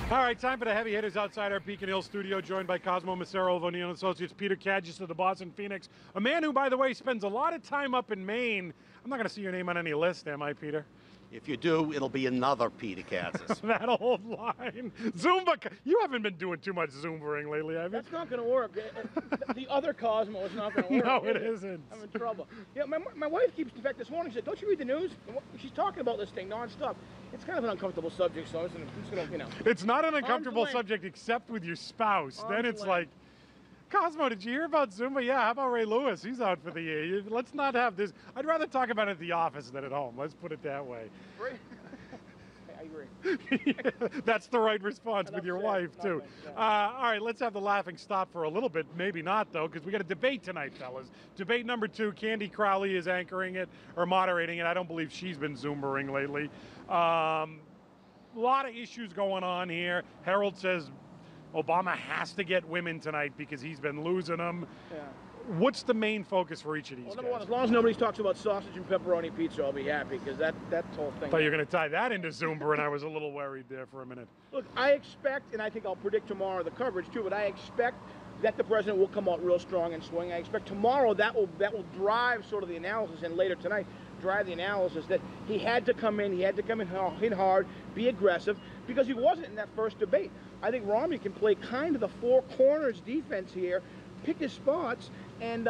All right, time for the heavy hitters outside our Beacon Hill studio, joined by Cosmo Macero of O'Neill & Associates, Peter Kadgis of the Boston Phoenix, a man who, by the way, spends a lot of time up in Maine. I'm not going to see your name on any list, am I, Peter? If you do, it'll be another Peter Kadgis. That old line. Zumba. You haven't been doing too much Zumbering lately, have you? That's not going to work. The other Cosmo is not going to work. No, it isn't. I'm in trouble. Yeah, my wife keeps, in fact, this morning, she said, don't you read the news? She's talking about this thing nonstop. It's kind of an uncomfortable subject, so I'm just going to, you know. It's not an uncomfortable subject except with your spouse. Then it's like, Cosmo, did you hear about Zumba? Yeah, how about Ray Lewis? He's out for the year. Let's not have this. I'd rather talk about it at the office than at home. Let's put it that way. I agree. That's the right response with your wife, too. All right, let's have the laughing stop for a little bit. Maybe not, though, because we got a debate tonight, fellas. Debate number 2, Candy Crowley is anchoring it or moderating it. I don't believe she's been Zoomering lately. A lot of issues going on here. Harold says Obama has to get women tonight because he's been losing them. Yeah. What's the main focus for each of these guys? Number one, as long as nobody talks about sausage and pepperoni pizza, I'll be happy, because that whole thing. I thought you were going to tie that into Zumba, and I was a little worried there for a minute. Look, I expect, and I think I'll predict tomorrow the coverage too, but I expect that the president will come out real strong and swing. I expect tomorrow that will drive sort of the analysis, and later tonight drive the analysis that he had to come in, hit hard, be aggressive, because he wasn't in that first debate. I think Romney can play kind of the four corners defense here, pick his spots, and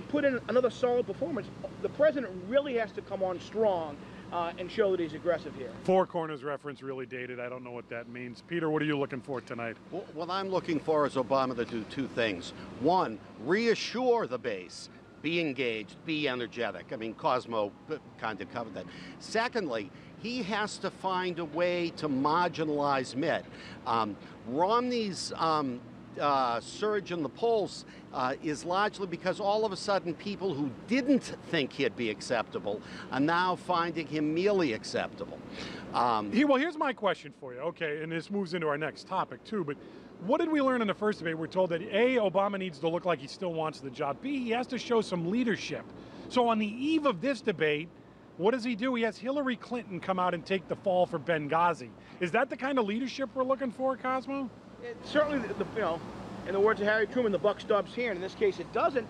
put in another solid performance. The president really has to come on strong and show that he's aggressive here. Four corners reference really dated. I don't know what that means. Peter, what are you looking for tonight? Well, what I'm looking for is Obama to do two things. One, reassure the base. Be engaged, be energetic. I mean, Cosmo kind of covered that. Secondly, he has to find a way to marginalize Mitt. Romney's surge in the polls is largely because all of a sudden people who didn't think he'd be acceptable are now finding him merely acceptable. Well, here's my question for you. Okay, and this moves into our next topic too, but what did we learn in the first debate? We're told that A, Obama needs to look like he still wants the job. B, he has to show some leadership. So on the eve of this debate, what does he do? He has Hilary Clinton come out and take the fall for Benghazi. Is that the kind of leadership we're looking for, Cosmo? Certainly, you know, in the words of Harry Truman, the buck stops here, and in this case it doesn't.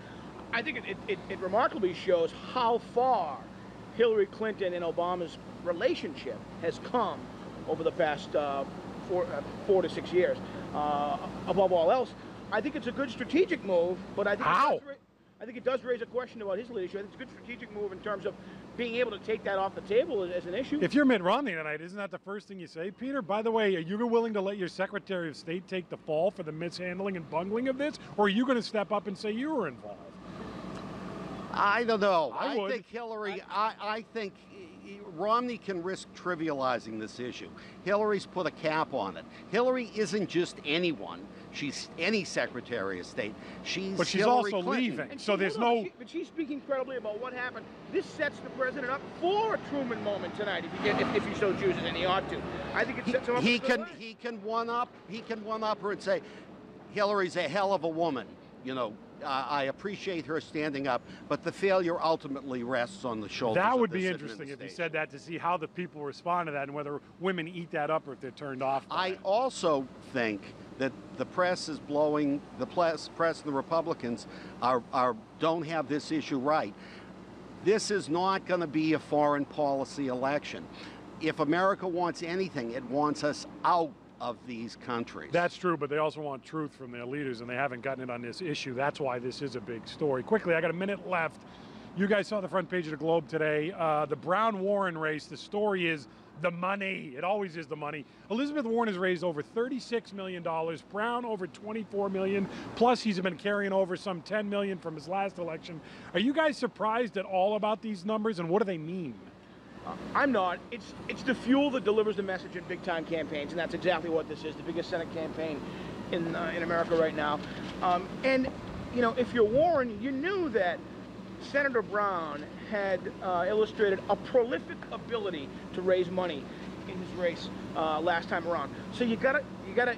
I think it remarkably shows how far Hillary Clinton and Obama's relationship has come over the past 4 to 6 years. Above all else, I think it's a good strategic move, but I think it does raise a question about his leadership. I think it's a good strategic move in terms of being able to take that off the table as an issue. If you're Mitt Romney tonight, isn't that the first thing you say, Peter? By the way, are you willing to let your Secretary of State take the fall for the mishandling and bungling of this, or are you going to step up and say you were involved? I don't know. I would. Think Hillary, I think Romney can risk trivializing this issue. Hillary's put a cap on it. Hillary isn't just anyone. She's any Secretary of State. But she's Hillary also Clinton. leaving, so there's no... But she's speaking credibly about what happened. This sets the president up for a Truman moment tonight, if he so chooses, and he ought to. I think it sets him up. He can one up her and say, Hillary's a hell of a woman. You know, I appreciate her standing up, but the failure ultimately rests on the shoulders of this That would be interesting if he said that, to see how the people respond to that and whether women eat that up or if they're turned off by it. I also think that the press is blowing, the press and the Republicans don't have this issue right. This is not going to be a foreign policy election. If America wants anything, it wants us out of these countries. That's true, but they also want truth from their leaders, and they haven't gotten it on this issue. That's why this is a big story. Quickly, I got a minute left. You guys saw the front page of the Globe today. The Brown-Warren race, the story is the money. It always is the money. Elizabeth Warren has raised over $36 million. Brown over $24 million. Plus, he's been carrying over some $10 million from his last election. Are you guys surprised at all about these numbers, and what do they mean? I'm not. It's the fuel that delivers the message in big-time campaigns, and that's exactly what this is, the biggest Senate campaign in America right now. And, you know, if you're Warren, you knew that Senator Brown had illustrated a prolific ability to raise money in his race last time around. So you gotta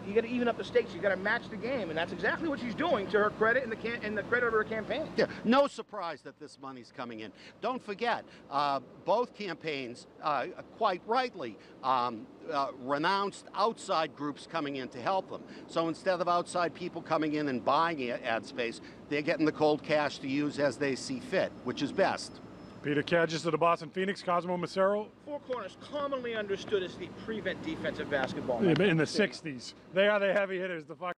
even up the stakes. You gotta match the game, and that's exactly what she's doing, to her credit and the credit of her campaign. Yeah, no surprise that this money's coming in. Don't forget, both campaigns, quite rightly, renounced outside groups coming in to help them. So instead of outside people coming in and buying ad space, they're getting the cold cash to use as they see fit, which is best. Peter Kadges of the Boston Phoenix, Cosmo Macero. Four corners, commonly understood as the prevent defensive basketball. In the 60s. They are the heavy hitters. The fuck.